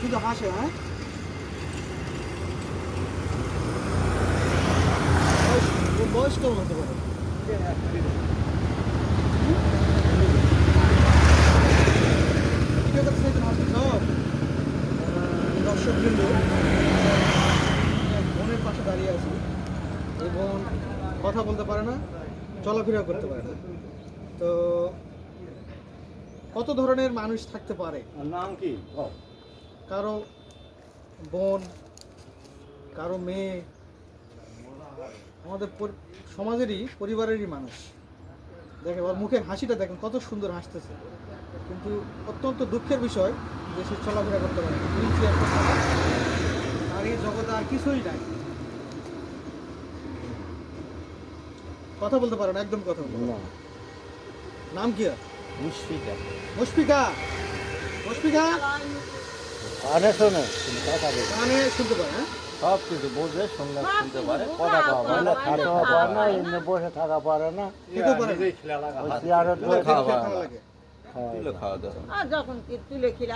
শুধু হাসে, হ্যাঁ? বয়স কেমন হতে পারে? দর্শকবৃন্দ, বোনের পাশে দাঁড়িয়ে আছি এবং কথা বলতে পারে না, চলাফেরা করতে পারে না। তো কত ধরনের মানুষ থাকতে পারে? নাম কি? কারো বোন, কারো মেয়ে, আমাদের সমাজেরই পরিবারেরই মানুষ। দেখেন ওর মুখের হাসিটা দেখেন, কত সুন্দর হাসতেছে। কিন্তু অত্যন্ত দুঃখের বিষয় যে সে চলাফেরা করতে পারে না, হুইল চেয়ার করতে পারে, আর এই জগতে আর কিছুই নাই। কথা বলতে পারে না, একদম কথা বলতে পারে না। নাম কি? মুশফিকা। মুশফিকা। মুশফিকা কানে শোনে, কথা বলে। কানে শুনতে পারে, হ্যাঁ? সব কিছু বোঝে, শুনলে শুনতে পারে, কথা কওয়া পারে না, খাওয়া পারে না, এমনি বসে থাকা পারে না, খেতেও পারে না। ওই চেয়ারে বসে খাওয়া লাগে। খাওয়া দাওয়া। যখন তুলে খিলা